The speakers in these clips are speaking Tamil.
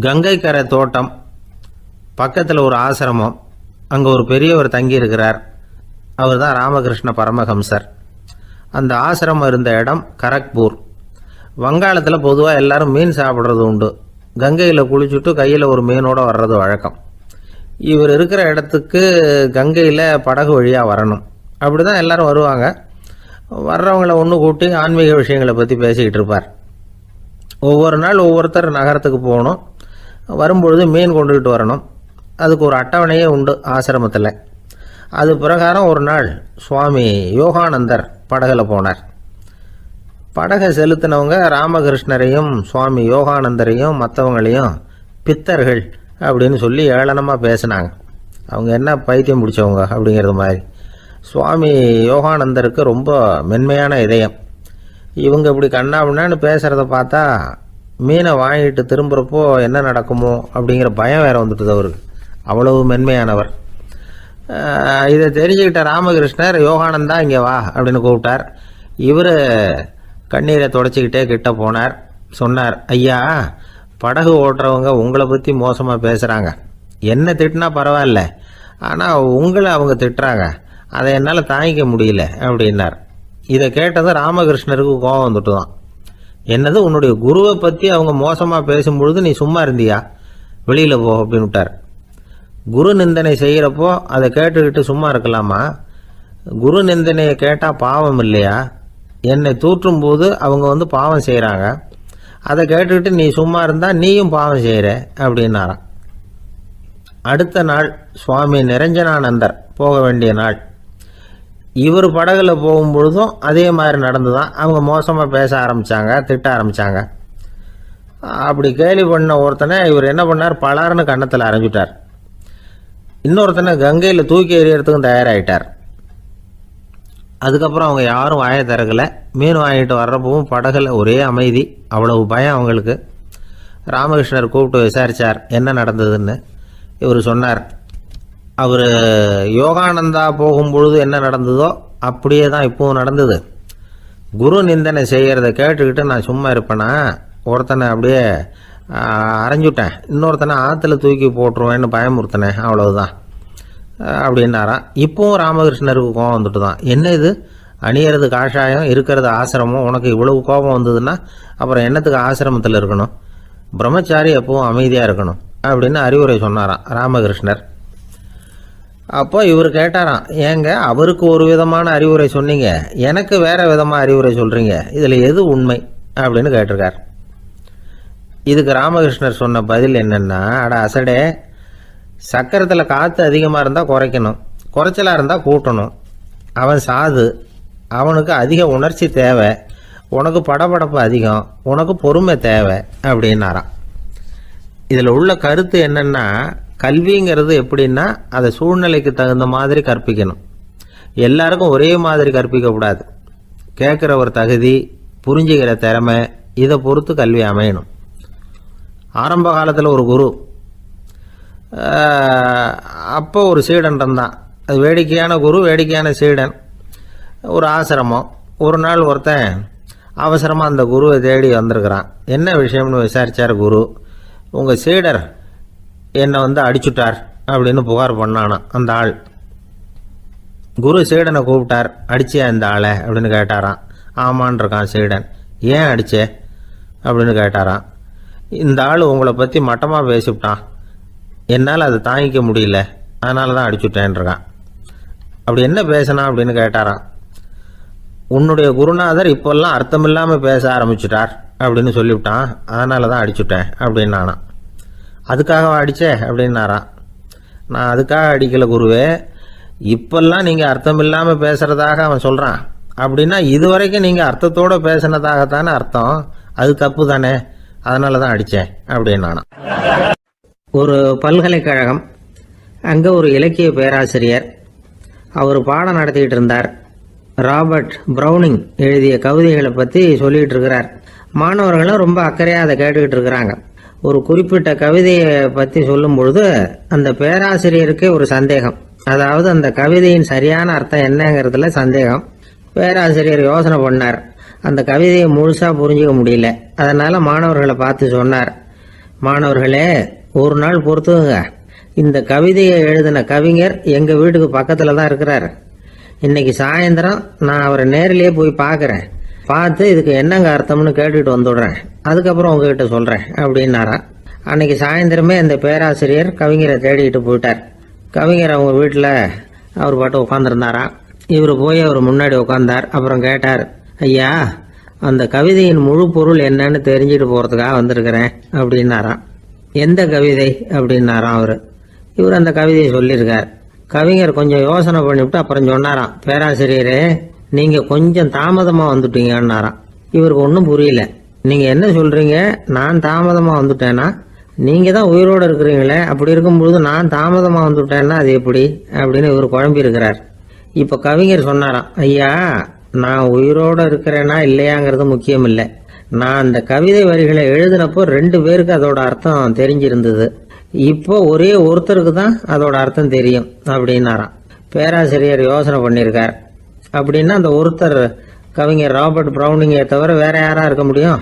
கங்கை கரை தோட்டம் பக்கத்தில் ஒரு ஆசிரமம், அங்கே ஒரு பெரியவர் தங்கியிருக்கிறார். அவர் தான் ராமகிருஷ்ண பரமஹம்சர். அந்த ஆசிரமம் இருந்த இடம் கரக்பூர். வங்காளத்தில் பொதுவாக எல்லாரும் மீன் சாப்பிட்றது உண்டு. கங்கையில் குளிச்சுட்டு கையில் ஒரு மீனோடு வர்றது வழக்கம். இவர் இருக்கிற இடத்துக்கு கங்கையில் படகு வழியாக வரணும். அப்படி தான் எல்லோரும் வருவாங்க. வர்றவங்கள ஒன்று கூட்டி ஆன்மீக விஷயங்களை பற்றி பேசிக்கிட்டு இருப்பார். ஒவ்வொரு நாள் ஒவ்வொருத்தர் நகரத்துக்கு போகணும். வரும்பொழுது மீன் கொண்டுகிட்டு வரணும். அதுக்கு ஒரு அட்டவணையே உண்டு ஆசிரமத்தில். அது பிரகாரம் ஒரு நாள் சுவாமி யோகானந்தர் படகில் போனார். படகை செலுத்தினவங்க ராமகிருஷ்ணரையும் சுவாமி யோகானந்தரையும் மற்றவங்களையும் பித்தர்கள் அப்படின்னு சொல்லி ஏளனமாக பேசினாங்க. அவங்க என்ன பைத்தியம் பிடிச்சவங்க அப்படிங்கிறது மாதிரி. சுவாமி யோகானந்தருக்கு ரொம்ப மென்மையான இதயம். இவங்க இப்படி கண்ணாபின்னான்னு பேசுகிறத பார்த்தா மீனை வாங்கிட்டு திரும்புகிறப்போ என்ன நடக்குமோ அப்படிங்கிற பயம் வேறு வந்துட்டுது அவருக்கு. அவ்வளவு மென்மையானவர். இதை தெரிஞ்சுக்கிட்ட ராமகிருஷ்ணர் யோகானந்தா இங்கே வா அப்படின்னு கூப்பிட்டார். இவர் கண்ணீரை தொடச்சிக்கிட்டே கிட்ட போனார். சொன்னார், ஐயா, படகு ஓட்டுறவங்க உங்களை பற்றி மோசமாக பேசுகிறாங்க. என்ன திட்டினா பரவாயில்ல, ஆனால் உங்களை அவங்க திட்டுறாங்க. அதை என்னால் தாங்கிக்க முடியல அப்படின்னார். இதை கேட்டதும் ராமகிருஷ்ணருக்கு கோபம் வந்துட்டு தான். என்னது, உன்னுடைய குருவை பற்றி அவங்க மோசமாக பேசும்பொழுது நீ சும்மா இருந்தியா? வெளியில் போ அப்படின்னு விட்டார். குரு நிந்தனை செய்கிறப்போ அதை கேட்டுக்கிட்டு சும்மா இருக்கலாமா? குரு நிந்தனையை கேட்டால் பாவம் இல்லையா? என்னை தூற்றும் போது அவங்க பாவம் செய்கிறாங்க. அதை கேட்டுக்கிட்டு நீ சும்மா இருந்தால் நீயும் பாவம் செய்கிற அப்படின்னாராம். அடுத்த நாள் சுவாமி நிரஞ்சனானந்தர் போக வேண்டிய நாள். இவர் படகுல போகும்பொழுதும் அதே மாதிரி நடந்து தான். அவங்க மோசமாக பேச ஆரம்பித்தாங்க, திட்ட ஆரம்பித்தாங்க. அப்படி கேலி பண்ண ஒருத்தனை இவர் என்ன பண்ணார், பலார்னு கன்னத்தில் அரைஞ்சிட்டார். இன்னொருத்தனை கங்கையில் தூக்கி எறியறதுக்கும் தயாராகிட்டார். அதுக்கப்புறம் அவங்க யாரும் வாயை திறக்கலை. மீன் வாங்கிட்டு வர்றப்பவும் படகுல ஒரே அமைதி. அவ்வளவு பயம் அவங்களுக்கு. ராமகிருஷ்ணர் கூப்பிட்டு விசாரித்தார் என்ன நடந்ததுன்னு. இவர் சொன்னார், அவர் யோகானந்தா போகும்பொழுது என்ன நடந்ததோ அப்படியே தான் இப்போவும் நடந்தது. குரு நிந்தனை செய்கிறத கேட்டுக்கிட்டு நான் சும்மா இருப்பேனா? ஒருத்தனை அப்படியே அரைஞ்சுட்டேன், இன்னொருத்தனை ஆற்றுல தூக்கி போட்டுருவேன்னு பயமுறுத்தினேன், அவ்வளவுதான் அப்படின்னாராம். இப்போவும் ராமகிருஷ்ணருக்கு கோபம் வந்துட்டு தான். என்ன இது, அணியறது காஷாயம், இருக்கிறது ஆசிரமம், உனக்கு இவ்வளவு கோபம் வந்ததுன்னா அப்புறம் என்னத்துக்கு ஆசிரமத்தில் இருக்கணும்? பிரம்மச்சாரி எப்பவும் அமைதியாக இருக்கணும் அப்படின்னு அறிவுரை சொன்னாராம் ராமகிருஷ்ணர். அப்போ இவர் கேட்டாராம், ஏங்க அவருக்கு ஒரு விதமான அறிவுரை சொன்னீங்க, எனக்கு வேற விதமாக அறிவுரை சொல்கிறீங்க, இதில் எது உண்மை அப்படின்னு கேட்டிருக்கார். இதுக்கு ராமகிருஷ்ணர் சொன்ன பதில் என்னென்னா, அட அசடே, சக்கரத்தில் காற்று அதிகமாக இருந்தால் குறைக்கணும், குறைச்சலாக இருந்தால் கூட்டணும். அவன் சாது, அவனுக்கு அதிக உணர்ச்சி தேவை, உனக்கு படபடப்பு அதிகம், உனக்கு பொறுமை தேவை அப்படின்னாராம். இதில் உள்ள கருத்து என்னென்னா, கல்விங்கிறது எப்படின்னா அதை சூழ்நிலைக்கு தகுந்த மாதிரி கற்பிக்கணும். எல்லாருக்கும் ஒரே மாதிரி கற்பிக்கக்கூடாது. கேட்குற ஒரு தகுதி, புரிஞ்சுக்கிற திறமை, இதை பொறுத்து கல்வி அமையணும். ஆரம்ப காலத்தில் ஒரு குரு, அப்போ ஒரு சீடன் இருந்தான். அது வேடிக்கையான குரு, வேடிக்கையான சீடன். ஒரு ஆசிரமம். ஒரு நாள் ஒருத்தன் அவசரமாக அந்த குருவை தேடி வந்திருக்கிறான். என்ன விஷயம்னு விசாரித்தார் குரு. உங்கள் சீடர் என்னை அடிச்சுட்டார் அப்படின்னு புகார் பண்ணானா அந்த ஆள். குரு சீடனை கூப்பிட்டார். அடிச்சியா இந்த ஆளை அப்படின்னு கேட்டாராம். ஆமான் இருக்கான் சீடன். ஏன் அடிச்சே அப்படின்னு கேட்டாராம். இந்த ஆள் உங்களை பற்றி மட்டமாக பேசிவிட்டான், என்னால் அதை தாங்கிக்க முடியல, அதனால தான் அடிச்சுட்டேன்ருக்கான். அப்படி என்ன பேசினா அப்படின்னு கேட்டாராம். உன்னுடைய குருநாதர் இப்போல்லாம் அர்த்தமில்லாமல் பேச ஆரம்பிச்சுட்டார் அப்படின்னு சொல்லிவிட்டான், அதனால தான் அடிச்சுட்டேன் அப்படின்னு நானா. அதுக்காக அடித்தே அப்படின்னாராம். நான் அதுக்காக அடிக்கலை குருவே, இப்பெல்லாம் நீங்கள் அர்த்தமில்லாமல் பேசுகிறதாக அவன் சொல்கிறான் அப்படின்னா இதுவரைக்கும் நீங்கள் அர்த்தத்தோடு பேசினதாகத்தானே அர்த்தம், அது தப்பு தானே, அதனால தான் அடித்தேன் அப்படின்னு நானா. ஒரு பல்கலைக்கழகம், அங்கே ஒரு இலக்கிய பேராசிரியர், அவர் பாடம் நடத்திக்கிட்டு இருந்தார். ராபர்ட் ப்ரௌனிங் எழுதிய கவிதைகளை பற்றி சொல்லிகிட்டு இருக்கிறார். மாணவர்களும் ரொம்ப அக்கறையாக அதை கேட்டுக்கிட்டு இருக்கிறாங்க. ஒரு குறிப்பிட்ட கவிதையை பற்றி சொல்லும் பொழுது அந்த பேராசிரியருக்கு ஒரு சந்தேகம். அதாவது அந்த கவிதையின் சரியான அர்த்தம் என்னங்கிறதுல சந்தேகம். பேராசிரியர் யோசனை பண்ணார். அந்த கவிதையை முழுசாக புரிஞ்சிக்க முடியல. அதனால் மாணவர்களை பார்த்து சொன்னார், மாணவர்களே, ஒரு நாள் பொறுத்துங்க. இந்த கவிதையை எழுதின கவிஞர் எங்க வீட்டுக்கு பக்கத்துல தான் இருக்கிறாரு. இன்னைக்கு சாயந்தரம் நான் அவரை நேரிலேயே போய் பார்க்கறேன். பார்த்து இதுக்கு என்னங்க அர்த்தம்னு கேட்டுட்டு வந்துடுறேன். அதுக்கப்புறம் உங்ககிட்ட சொல்றேன் அப்படின்னாராம். அன்னைக்கு சாயந்தரமே இந்த பேராசிரியர் கவிஞரை தேடிட்டு போயிட்டார். கவிஞர் அவங்க வீட்டில் அவர் பாட்டு உட்காந்துருந்தாராம். இவர் போய் அவர் முன்னாடி உட்காந்தார். அப்புறம் கேட்டார், ஐயா, அந்த கவிதையின் முழு பொருள் என்னன்னு தெரிஞ்சுட்டு போறதுக்காக வந்திருக்கிறேன் அப்படின்னாராம். எந்த கவிதை அப்படின்னாராம் அவரு. இவர் அந்த கவிதையை சொல்லியிருக்கார். கவிஞர் கொஞ்சம் யோசனை பண்ணிவிட்டு அப்புறம் சொன்னாராம், பேராசிரியரே, நீங்க கொஞ்சம் தாமதமா வந்துட்டீங்கன்னாராம். இவருக்கு ஒன்றும் புரியல. நீங்க என்ன சொல்றீங்க? நான் தாமதமா வந்துட்டேன்னா? நீங்க தான் உயிரோடு இருக்கிறீங்களே, அப்படி இருக்கும்பொழுது நான் தாமதமா வந்துட்டேன்னா அது எப்படி அப்படின்னு இவர் குழம்பி இருக்கிறார். இப்ப கவிஞர் சொன்னாராம், ஐயா, நான் உயிரோட இருக்கிறேனா இல்லையாங்கிறது முக்கியம் இல்லை. நான் அந்த கவிதை வரிகளை எழுதினப்போ 2 பேருக்கு அதோட அர்த்தம் தெரிஞ்சிருந்தது. இப்போ ஒரே ஒருத்தருக்கு தான் அதோட அர்த்தம் தெரியும் அப்படின்னாராம். பேராசிரியர் யோசனை பண்ணியிருக்கார். அப்படின்னா அந்த ஒருத்தர் கவிஞர் ராபர்ட் பிரவுனிங்கை தவிர வேற யாரா இருக்க முடியும்?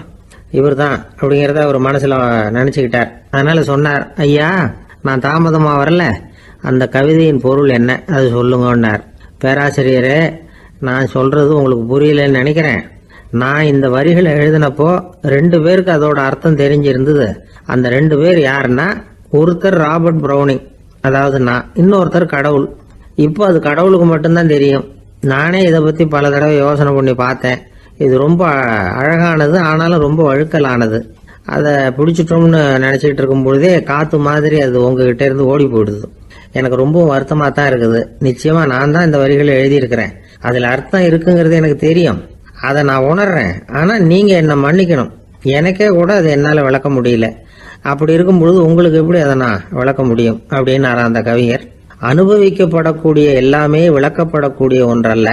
இவர் தான் அப்படிங்கிறத அவர் மனசுல நினைச்சுக்கிட்டார். அதனால சொன்னார், ஐயா, நான் தாமதமா வரல, அந்த கவிதையின் பொருள் என்ன அது சொல்லுங்கன்னார். பேராசிரியரே, நான் சொல்றது உங்களுக்கு புரியலன்னு நினைக்கிறேன். நான் இந்த வரிகளை எழுதினப்போ 2 பேருக்கு அதோட அர்த்தம் தெரிஞ்சிருந்தது. அந்த 2 பேர் யாருன்னா, ஒருத்தர் ராபர்ட் பிரவுனிங், அதாவது நான், இன்னொருத்தர் கடவுள். இப்போ அது கடவுளுக்கு மட்டும்தான் தெரியும். நானே இதை பத்தி பல தடவை யோசனை பண்ணி பார்த்தேன். இது ரொம்ப அழகானது, ஆனாலும் ரொம்ப வழுக்கலானது. அதை பிடிச்சிட்டோம்னு நினைச்சிட்டு இருக்கும் பொழுதே காத்து மாதிரி அது உங்ககிட்ட இருந்து ஓடி போயிடுது. எனக்கு ரொம்ப வருத்தமா தான் இருக்குது. நிச்சயமா நான் தான் இந்த வரிகளை எழுதியிருக்கிறேன். அதுல அர்த்தம் இருக்குங்கிறது எனக்கு தெரியும். அதை நான் உணர்றேன். ஆனா நீங்க என்ன மன்னிக்கணும். எனக்கே கூட அதை என்னால விளக்க முடியல. அப்படி இருக்கும் பொழுது உங்களுக்கு எப்படி அதை நான் விளக்க முடியும் அப்படின்னாரா அந்த கவிஞர். அனுபவிக்கப்படக்கூடிய எல்லாமே விளக்கப்படக்கூடிய ஒன்றல்ல,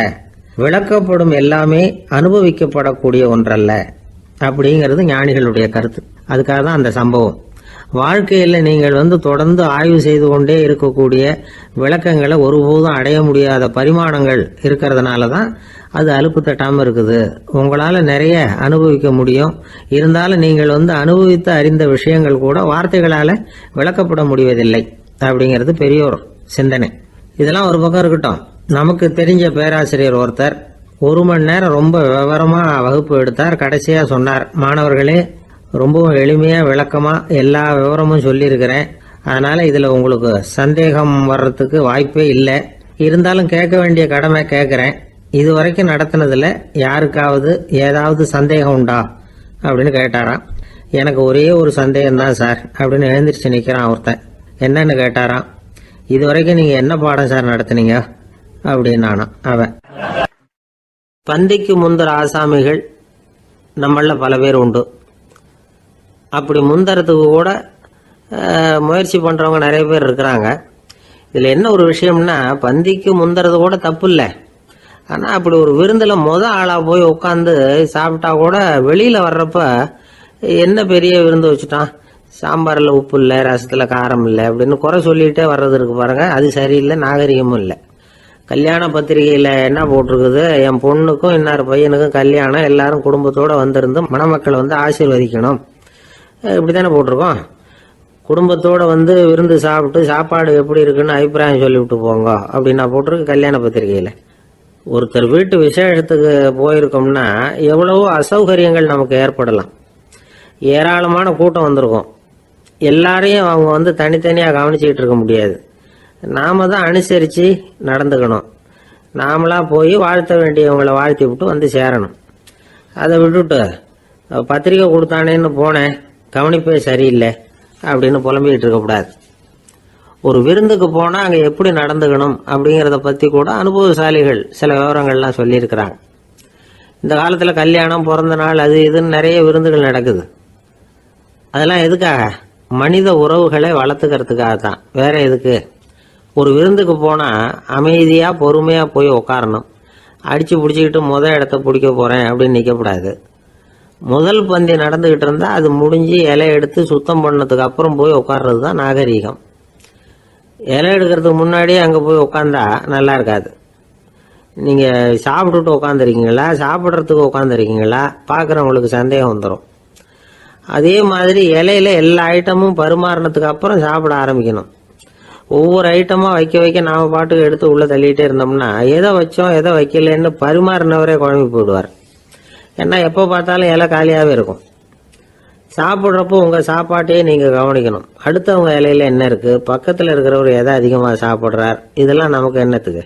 விளக்கப்படும் எல்லாமே அனுபவிக்கப்படக்கூடிய ஒன்றல்ல அப்படிங்கிறது ஞானிகளுடைய கருத்து. அதுக்காக தான் அந்த சம்பவம். வாழ்க்கையில நீங்கள் தொடர்ந்து ஆய்வு செய்து கொண்டே இருக்கக்கூடிய விளக்கங்களை ஒருபோதும் அடைய முடியாத பரிமாணங்கள் இருக்கிறதுனால தான் அது அலுப்பு தட்டாம இருக்குது. உங்களால நிறைய அனுபவிக்க முடியும். இருந்தாலும் நீங்கள் அனுபவித்து அறிந்த விஷயங்கள் கூட வார்த்தைகளால விளக்கப்பட முடிவதில்லை அப்படிங்கிறது பெரியோர் சிந்தனை. இதெல்லாம் ஒரு பக்கம் இருக்கட்டும். நமக்கு தெரிஞ்ச பேராசிரியர் ஒருத்தர் 1 மணி நேரம் ரொம்ப விவரமா வகுப்பு எடுத்தார். கடைசியா சொன்னார், மாணவர்களே, ரொம்பவும் எளிமையா விளக்கமா எல்லா விவரமும் சொல்லியிருக்கிறேன். அதனால இதுல உங்களுக்கு சந்தேகம் வர்றதுக்கு வாய்ப்பே இல்லை. இருந்தாலும் கேட்க வேண்டிய கடமை கேட்கிறேன். இது வரைக்கும் நடத்தினதுல யாருக்காவது ஏதாவது சந்தேகம் உண்டா அப்படின்னு கேட்டாராம். எனக்கு ஒரே ஒரு சந்தேகம் தான் சார் அப்படின்னு எழுந்திரிச்சு நிக்கிறான் ஒருத்தன். என்னன்னு கேட்டாராம். இது வரைக்கும் நீங்க என்ன பாடம் சார் நடத்துனீங்க அப்படின்னானா அவன். பந்திக்கு முந்தர ஆசாமிகள் நம்மள பல பேர் உண்டு. அப்படி முந்தறதுக்கு கூட முயற்சி பண்றவங்க நிறைய பேர் இருக்கிறாங்க. இதுல என்ன ஒரு விஷயம்னா, பந்திக்கு முந்தறது கூட தப்பு இல்லை. ஆனா அப்படி ஒரு விருந்துல ஆளா போய் உட்காந்து சாப்பிட்டா கூட வெளியில வர்றப்ப என்ன பெரிய விருந்து வச்சுட்டான், சாம்பார்ல உப்பு இல்லை, ரசத்துல காரம் இல்லை அப்படின்னு குறை சொல்லிட்டே வர்றது இருக்கு பாருங்க. அது சரியில்லை, நாகரிகமும் இல்லை. கல்யாண பத்திரிகையில என்ன போட்டிருக்குது, என் பொண்ணுக்கும் இன்னார் பையனுக்கும் கல்யாணம், எல்லாரும் குடும்பத்தோட வந்திருந்து மணமக்களை ஆசீர்வதிக்கணும், இப்படித்தானே போட்டிருக்கோம். குடும்பத்தோட விருந்து சாப்பிட்டு சாப்பாடு எப்படி இருக்குன்னு அபிப்பிராயம் சொல்லிவிட்டு போங்க அப்படின்னா போட்டிருக்கு கல்யாண பத்திரிகையில. ஒருத்தர் வீட்டு விசேஷத்துக்கு போயிருக்கோம்னா எவ்வளவோ அசௌகரியங்கள் நமக்கு ஏற்படலாம். ஏராளமான கூட்டம் வந்திருக்கும். எல்லாரையும் அவங்க தனித்தனியா கவனிச்சுக்கிட்டு இருக்க முடியாது. நாம தான் அனுசரிச்சு நடந்துக்கணும். நாமளா போய் வாழ்த்த வேண்டியவங்களை வாழ்த்தி விட்டு சேரணும். அதை விட்டுட்டு பத்திரிக்கை கொடுத்தானேன்னு போனேன், கவனிப்பே சரியில்லை அப்படின்னு புலம்பிக்கிட்டு இருக்கக்கூடாது. ஒரு விருந்துக்கு போனா அங்க எப்படி நடந்துக்கணும் அப்படிங்கறத பத்தி கூட அனுபவசாலிகள் சில விவரங்கள்லாம் சொல்லியிருக்கிறாங்க. இந்த காலத்துல கல்யாணம், பிறந்த நாள், அது இதுன்னு நிறைய விருந்துகள் நடக்குது. அதெல்லாம் எதுக்காக? மனித உறவுகளை வளர்த்துக்கிறதுக்காக தான், வேற எதுக்கு? ஒரு விருந்துக்கு போனா அமைதியா பொறுமையா போய் உட்காரணும். அடிச்சு பிடிச்சிக்கிட்டு இடத்த பிடிக்க போறேன் அப்படின்னு நிற்கக்கூடாது. முதல் பந்தி நடந்துகிட்டு இருந்தா அது முடிஞ்சு இலை எடுத்து சுத்தம் பண்ணதுக்கு அப்புறம் போய் உட்கார்றது தான் நாகரீகம். இலை எடுக்கிறதுக்கு முன்னாடியே அங்க போய் உட்காந்தா நல்லா இருக்காது. நீங்க சாப்பிட்டுட்டு உட்காந்துருக்கீங்களா, சாப்பிட்றதுக்கு உட்காந்துருக்கீங்களா, பாக்குறவங்களுக்கு சந்தேகம் வந்துடும். அதே மாதிரி இலையில எல்லா ஐட்டமும் பரிமாறினதுக்கு அப்புறம் சாப்பிட ஆரம்பிக்கணும். ஒவ்வொரு ஐட்டமாக வைக்க வைக்க நாம பாட்டுக்கு எடுத்து உள்ளே தள்ளிகிட்டே இருந்தோம்னா எதை வச்சோம் எதை வைக்கலன்னு பரிமாறினவரே குழம்பி போயிடுவார். ஏன்னா எப்போ பார்த்தாலும் இலை காலியாகவே இருக்கும். சாப்பிட்றப்போ உங்கள் சாப்பாட்டையே நீங்கள் கவனிக்கணும். அடுத்தவங்க இலையில என்ன இருக்குது, பக்கத்தில் இருக்கிறவர் எதை அதிகமாக சாப்பிட்றார், இதெல்லாம் நமக்கு என்னத்துக்கு?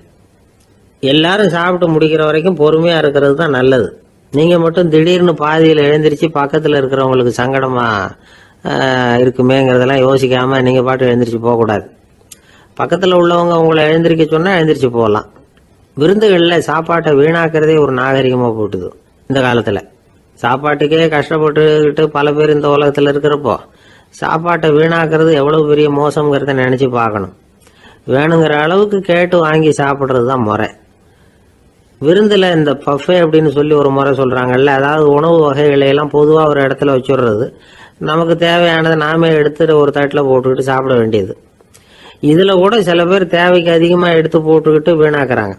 எல்லாரும் சாப்பிட்டு முடிக்கிற வரைக்கும் பொறுமையாக இருக்கிறது தான் நல்லது. நீங்கள் மட்டும் திடீர்னு பாதியில் எழுந்திரிச்சு பக்கத்தில் இருக்கிறவங்களுக்கு சங்கடமாக இருக்குமேங்கிறதெல்லாம் யோசிக்காமல் நீங்கள் பாட்டு எழுந்திரிச்சு போகக்கூடாது. பக்கத்தில் உள்ளவங்க உங்களை எழுந்திரிக்க சொன்னால் எழுந்திரிச்சு போகலாம். விருந்துகளில் சாப்பாட்டை வீணாக்கிறதே ஒரு நாகரிகமாக போட்டுது இந்த காலத்தில். சாப்பாட்டுக்கே கஷ்டப்பட்டுக்கிட்டு பல பேர் இந்த உலகத்தில் இருக்கிறப்போ சாப்பாட்டை வீணாக்கிறது எவ்வளோ பெரிய மோசங்கிறத நினச்சி பார்க்கணும். வேணுங்கிற அளவுக்கு கேட்டு வாங்கி சாப்பிட்றது தான் முறை. விருந்தில் இந்த பஃபே அப்படின்னு சொல்லி ஒரு முறை சொல்கிறாங்கல்ல, அதாவது உணவு வகைகளையெல்லாம் பொதுவாக ஒரு இடத்துல வச்சுடுறது, நமக்கு தேவையானதை நாமே எடுத்துட்டு ஒரு தட்டில் போட்டுக்கிட்டு சாப்பிட வேண்டியது. இதில் கூட சில பேர் தேவைக்கு அதிகமாக எடுத்து போட்டுக்கிட்டு வீணாக்குறாங்க.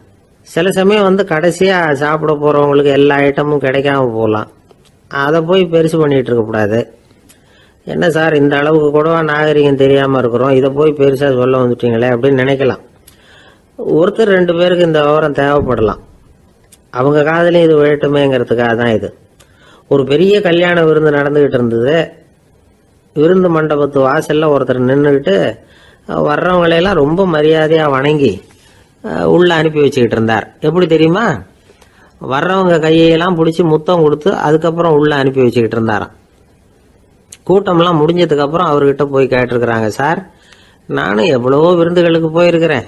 சில சமயம் கடைசியாக சாப்பிட போகிறவங்களுக்கு எல்லா ஐட்டமும் கிடைக்காம போகலாம். அதை போய் பெருசு பண்ணிகிட்டு இருக்கக்கூடாது. என்ன சார் இந்த அளவுக்கு கூடவா நாகரிகம் தெரியாமல் இருக்கிறோம், இதை போய் பெருசாக சொல்ல வந்துட்டீங்களே அப்படின்னு நினைக்கலாம். ஒருத்தர் 2 பேருக்கு இந்த விவரம் தேவைப்படலாம். அவங்க காதலையும் இது விழட்டுமேங்கிறதுக்காக தான் இது. ஒரு பெரிய கல்யாண விருந்து நடந்துக்கிட்டு இருந்தது. விருந்து மண்டபத்து வாசலில் ஒருத்தர் நின்றுக்கிட்டு வர்றவங்களையெல்லாம் ரொம்ப மரியாதையாக வணங்கி உள்ளே அனுப்பி வச்சுக்கிட்டு இருந்தார். எப்படி தெரியுமா? வர்றவங்க கையெல்லாம் பிடிச்சி முத்தம் கொடுத்து அதுக்கப்புறம் உள்ளே அனுப்பி வச்சுக்கிட்டு இருந்தாராம். கூட்டம்லாம் முடிஞ்சதுக்கப்புறம் அவர்கிட்ட போய் கேட்டிருக்கிறாங்க, சார் நானும் எவ்வளவோ விருந்துகளுக்கு போயிருக்கிறேன்,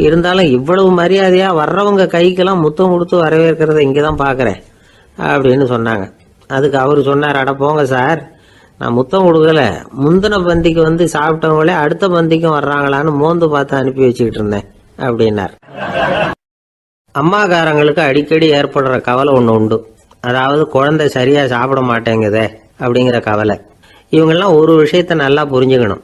இருந்தாலும் இவ்வளவு மரியாதையாக வர்றவங்க கைக்கெல்லாம் முத்தம் கொடுத்து வரவேற்கிறத இங்கே தான் பார்க்குறேன் அப்படின்னு சொன்னாங்க. அதுக்கு அவர் சொன்னார், அட போங்க சார், நான் முத்தம் கொடுக்கல, முந்தின பந்திக்கு சாப்பிட்டவங்களே அடுத்த பந்திக்கும் வர்றாங்களான்னு மோந்து பார்த்து அனுப்பி வச்சுக்கிட்டு இருந்தேன் அப்படின்னார். அம்மாக்காரங்களுக்கு அடிக்கடி ஏற்படுற கவலை ஒன்று உண்டு. அதாவது குழந்தை சரியாக சாப்பிட மாட்டேங்குதே அப்படிங்கிற கவலை. இவங்கெல்லாம் ஒரு விஷயத்த நல்லா புரிஞ்சுக்கணும்.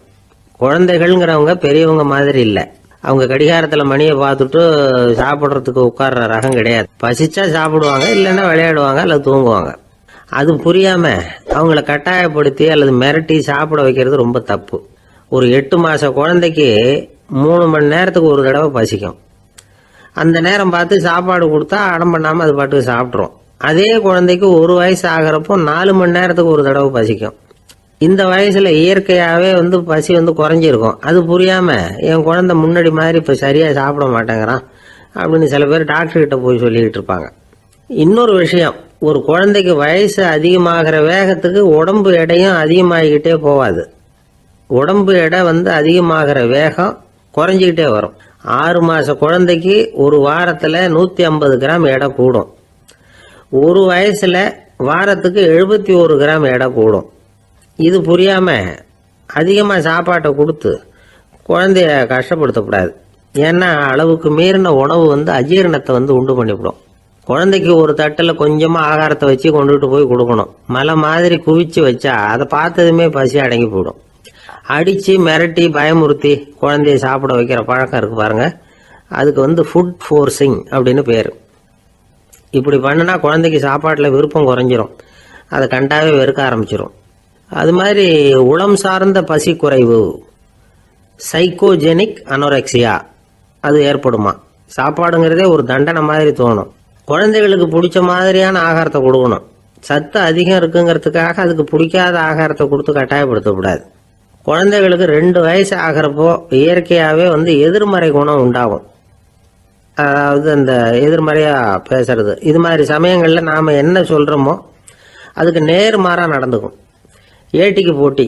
குழந்தைகள்ங்கிறவங்க பெரியவங்க மாதிரி இல்லை. அவங்க கடிகாரத்தில் மணியை பார்த்துட்டு சாப்பிட்றதுக்கு உட்கார்ற ரகம் கிடையாது. பசிச்சா சாப்பிடுவாங்க, இல்லைன்னா விளையாடுவாங்க அல்லது தூங்குவாங்க. அது புரியாம அவங்கள கட்டாயப்படுத்தி அல்லது மிரட்டி சாப்பிட வைக்கிறது ரொம்ப தப்பு. ஒரு 8 மாச குழந்தைக்கு 3 மணி நேரத்துக்கு ஒரு தடவை பசிக்கும். அந்த நேரம் பார்த்து சாப்பாடு கொடுத்தா அடம் பண்ணாமல் அது பாட்டுக்கு சாப்பிட்றோம். அதே குழந்தைக்கு 1 வயசு ஆகிறப்போ 4 மணி நேரத்துக்கு ஒரு தடவை பசிக்கும். இந்த வயசுல இயற்கையாகவே பசி குறைஞ்சிருக்கும். அது புரியாம என் குழந்தை முன்னாடி மாதிரி இப்போ சரியாக சாப்பிட மாட்டேங்கிறான் அப்படின்னு சில பேர் டாக்டர்கிட்ட போய் சொல்லிக்கிட்டு இருப்பாங்க. இன்னொரு விஷயம், ஒரு குழந்தைக்கு வயசு அதிகமாகிற வேகத்துக்கு உடம்பு எடையும் அதிகமாகிக்கிட்டே போகாது. உடம்பு எடை அதிகமாகிற வேகம் குறைஞ்சிக்கிட்டே வரும். 6 மாச குழந்தைக்கு ஒரு வாரத்தில் 150 கிராம் எடை கூடும். ஒரு வயசுல வாரத்துக்கு 71 கிராம் எடை கூடும். இது புரியாம அதிகமாக சாப்பாட்டை கொடுத்து குழந்தைய கஷ்டப்படுத்தக்கூடாது. ஏன்னா அளவுக்கு மீறின உணவு அஜீரணத்தை உண்டு பண்ணிவிடும். குழந்தைக்கு ஒரு தட்டில் கொஞ்சமாக ஆகாரத்தை வச்சு கொண்டுகிட்டு போய் கொடுக்கணும். மலை மாதிரி குவிச்சு வச்சா அதை பார்த்ததுமே பசி அடங்கி போயிடும். அடித்து மிரட்டி பயமுறுத்தி குழந்தைய சாப்பிட வைக்கிற பழக்கம் இருக்கு பாருங்க, அதுக்கு ஃபுட் ஃபோர்ஸிங் அப்படின்னு பேர். இப்படி பண்ணுனா குழந்தைக்கு சாப்பாட்டில் விருப்பம் குறைஞ்சிரும், அதை கண்டாவே வெறுக்க ஆரம்பிச்சிடும். அது மாதிரி உளம் சார்ந்த பசி குறைவு, சைக்கோஜெனிக் அனோரெக்சியா, அது ஏற்படுமா. சாப்பாடுங்கிறதே ஒரு தண்டனை மாதிரி தோணும். குழந்தைகளுக்கு பிடிச்ச மாதிரியான ஆகாரத்தை கொடுக்கணும். சத்து அதிகம் இருக்குங்கிறதுக்காக அதுக்கு பிடிக்காத ஆகாரத்தை கொடுத்து கட்டாயப்படுத்தக்கூடாது. குழந்தைகளுக்கு 2 வயசு ஆகிறப்போ இயற்கையாகவே எதிர்மறை குணம் உண்டாகும். அதாவது அந்த எதிர்மறையாக பேசுறது. இது மாதிரி சமயங்களில் நாம் என்ன சொல்கிறோமோ அதுக்கு நேர்மாறாக நடந்துக்கும். ஏட்டிக்கு போட்டி.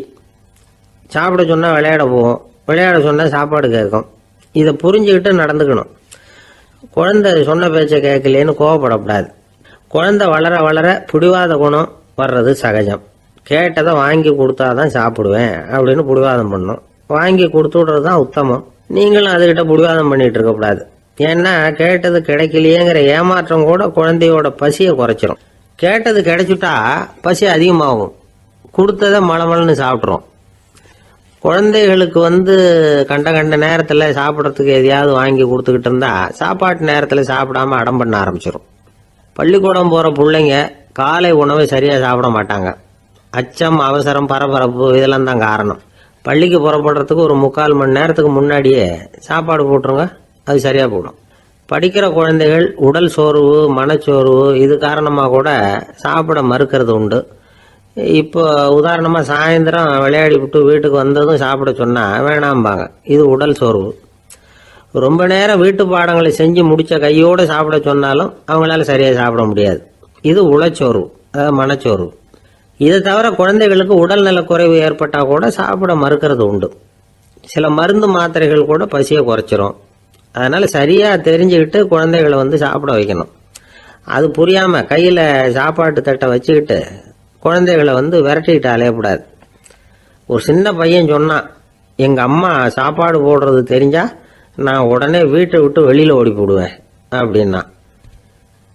சாப்பிட சொன்னால் விளையாட போவோம், விளையாட சொன்னால் சாப்பாடு கேட்கும். இதை புரிஞ்சுக்கிட்டு நடந்துக்கணும். குழந்தை சொன்ன பேச்சை கேட்கலேன்னு கோவப்படக்கூடாது. குழந்தை வளர வளர பிடிவாத குணம் வர்றது சகஜம். கேட்டதை வாங்கி கொடுத்தாதான் சாப்பிடுவேன் அப்படின்னு பிடிவாதம் பண்ணணும். வாங்கி கொடுத்து விடுறது தான் உத்தமம். நீங்களும் அதுகிட்ட பிடிவாதம் பண்ணிட்டு இருக்கக்கூடாது. ஏன்னா கேட்டது கிடைக்கலையேங்கிற ஏமாற்றம் கூட குழந்தையோட பசியை குறைச்சிரும். கேட்டது கிடைச்சிட்டா பசி அதிகமாகும். கொடுத்ததை மலமலன்னு சாப்பிட்றோம். குழந்தைகளுக்கு கண்ட கண்ட நேரத்தில் சாப்பிட்றதுக்கு எதையாவது வாங்கி கொடுத்துக்கிட்டு இருந்தா சாப்பாட்டு நேரத்தில் சாப்பிடாம அடம் பண்ண ஆரம்பிச்சிடும். பள்ளிக்கூடம் போகிற பிள்ளைங்க காலை உணவை சரியாக சாப்பிட மாட்டாங்க. அச்சம், அவசரம், பரபரப்பு இதெல்லாம் தான் காரணம். பள்ளிக்கு புறப்படுறதுக்கு ஒரு 3/4 மணி நேரத்துக்கு முன்னாடியே சாப்பாடு போட்டுருங்க, அது சரியாக போடும். படிக்கிற குழந்தைகள் உடல் சோர்வு, மனச்சோர்வு இது காரணமாக கூட சாப்பிட மறுக்கிறது உண்டு. இப்போ உதாரணமாக சாயந்தரம் விளையாடி விட்டு வீட்டுக்கு வந்ததும் சாப்பிட சொன்னால் வேணாம்பாங்க. இது உடல் சோர்வு. ரொம்ப நேரம் வீட்டு பாடங்களை செஞ்சு முடித்த கையோடு சாப்பிட சொன்னாலும் அவங்களால சரியாக சாப்பிட முடியாது. இது உளச்சோர்வு, அதாவது மனச்சோர்வு. இதை தவிர குழந்தைகளுக்கு உடல்நல குறைவு ஏற்பட்டால் கூட சாப்பிட மறுக்கிறது உண்டு. சில மருந்து மாத்திரைகள் கூட பசியை குறைச்சிரும். அதனால் சரியாக தெரிஞ்சுக்கிட்டு குழந்தைகளை சாப்பிட வைக்கணும். அது புரியாமல் கையில் சாப்பாட்டு தட்டை வச்சுக்கிட்டு குழந்தைகளை விரட்டிக்கிட்டு அலையக்கூடாது. ஒரு சின்ன பையன் சொன்னான், எங்கள் அம்மா சாப்பாடு போடுறது தெரிஞ்சால் நான் உடனே வீட்டை விட்டு வெளியில் ஓடி போடுவேன் அப்படின்னா.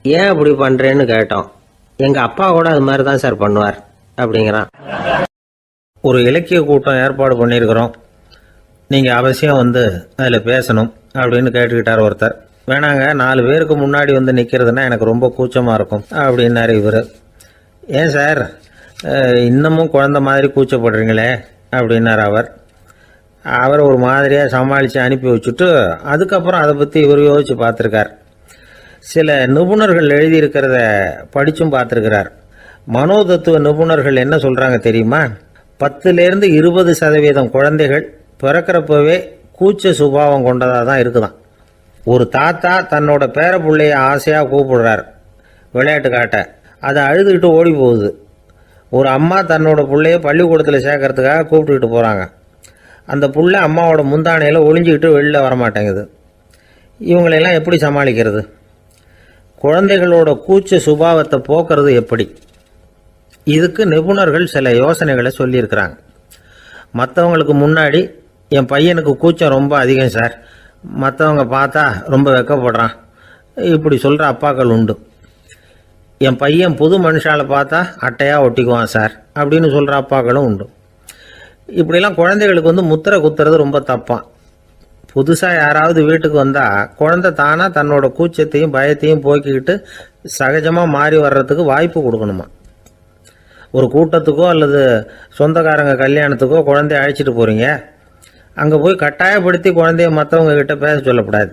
ஏன் அப்படி பண்ணுறேன்னு கேட்டோம். எங்கள் அப்பா கூட அது மாதிரி தான் சார் பண்ணுவார் அப்படிங்கிறான். ஒரு இலக்கிய கூட்டம் ஏற்பாடு பண்ணியிருக்கிறோம், நீங்கள் அவசியம் அதில் பேசணும் அப்படின்னு கேட்டுக்கிட்டார் ஒருத்தர். வேணாங்க, 4 பேருக்கு முன்னாடி நிற்கிறதுனா எனக்கு ரொம்ப கூச்சமாக இருக்கும் அப்படின்னாரு இவர். ஏன் சார் இன்னமும் குழந்தை மாதிரி கூச்சப்படுறீங்களே அப்படின்னார் அவர் ஒரு மாதிரியாக சமாளித்து அனுப்பி வச்சுட்டு அதுக்கப்புறம் அதை பற்றி இவர் யோசித்து பார்த்துருக்கார். சில நிபுணர்கள் எழுதியிருக்கிறத படித்தும் பார்த்துருக்கிறார். மனோதத்துவ நிபுணர்கள் என்ன சொல்கிறாங்க தெரியுமா? 10லேருந்து 20% குழந்தைகள் பிறக்கிறப்பவே கூச்ச சுபாவம் கொண்டதாக தான் இருக்குதான். ஒரு தாத்தா தன்னோட பேர பிள்ளைய ஆசையாக கூப்பிடுறார் விளையாட்டு காட்ட, அதை அழுதுகிட்டு ஓடி போகுது. ஒரு அம்மா தன்னோட பிள்ளைய பள்ளிக்கூடத்தில் சேர்க்கறதுக்காக கூப்பிட்டுக்கிட்டு போகிறாங்க. அந்த புள்ள அம்மாவோட முந்தானையில் ஒளிஞ்சிக்கிட்டு வெளியில் வரமாட்டேங்குது. இவங்களெல்லாம் எப்படி சமாளிக்கிறது? குழந்தைகளோட கூச்ச சுபாவத்தை போக்குறது எப்படி? இதுக்கு நிபுணர்கள் சில யோசனைகளை சொல்லியிருக்கிறாங்க. மற்றவங்களுக்கு முன்னாடி என் பையனுக்கு கூச்சம் ரொம்ப அதிகம் சார், மற்றவங்க பார்த்தா ரொம்ப வெக்கப்படுறான், இப்படி சொல்கிற அப்பாக்கள் உண்டு. என் பையன் புது மனுஷால பார்த்தா அட்டையாக ஒட்டிக்குவான் சார் அப்படின்னு சொல்கிற அப்பாக்களும் உண்டு. இப்படிலாம் குழந்தைகளுக்கு முத்திரை குத்துறது ரொம்ப தப்பான். புதுசாக யாராவது வீட்டுக்கு வந்தால் குழந்தை தானாக தன்னோட கூச்சத்தையும் பயத்தையும் போக்கிக்கிட்டு சகஜமாக மாறி வர்றதுக்கு வாய்ப்பு கொடுக்கணுமா. ஒரு கூட்டத்துக்கோ அல்லது சொந்தக்காரங்க கல்யாணத்துக்கோ குழந்தைய அழைச்சிட்டு போகிறீங்க, அங்கே போய் கட்டாயப்படுத்தி குழந்தைய மற்றவங்க கிட்ட பேச சொல்லக்கூடாது.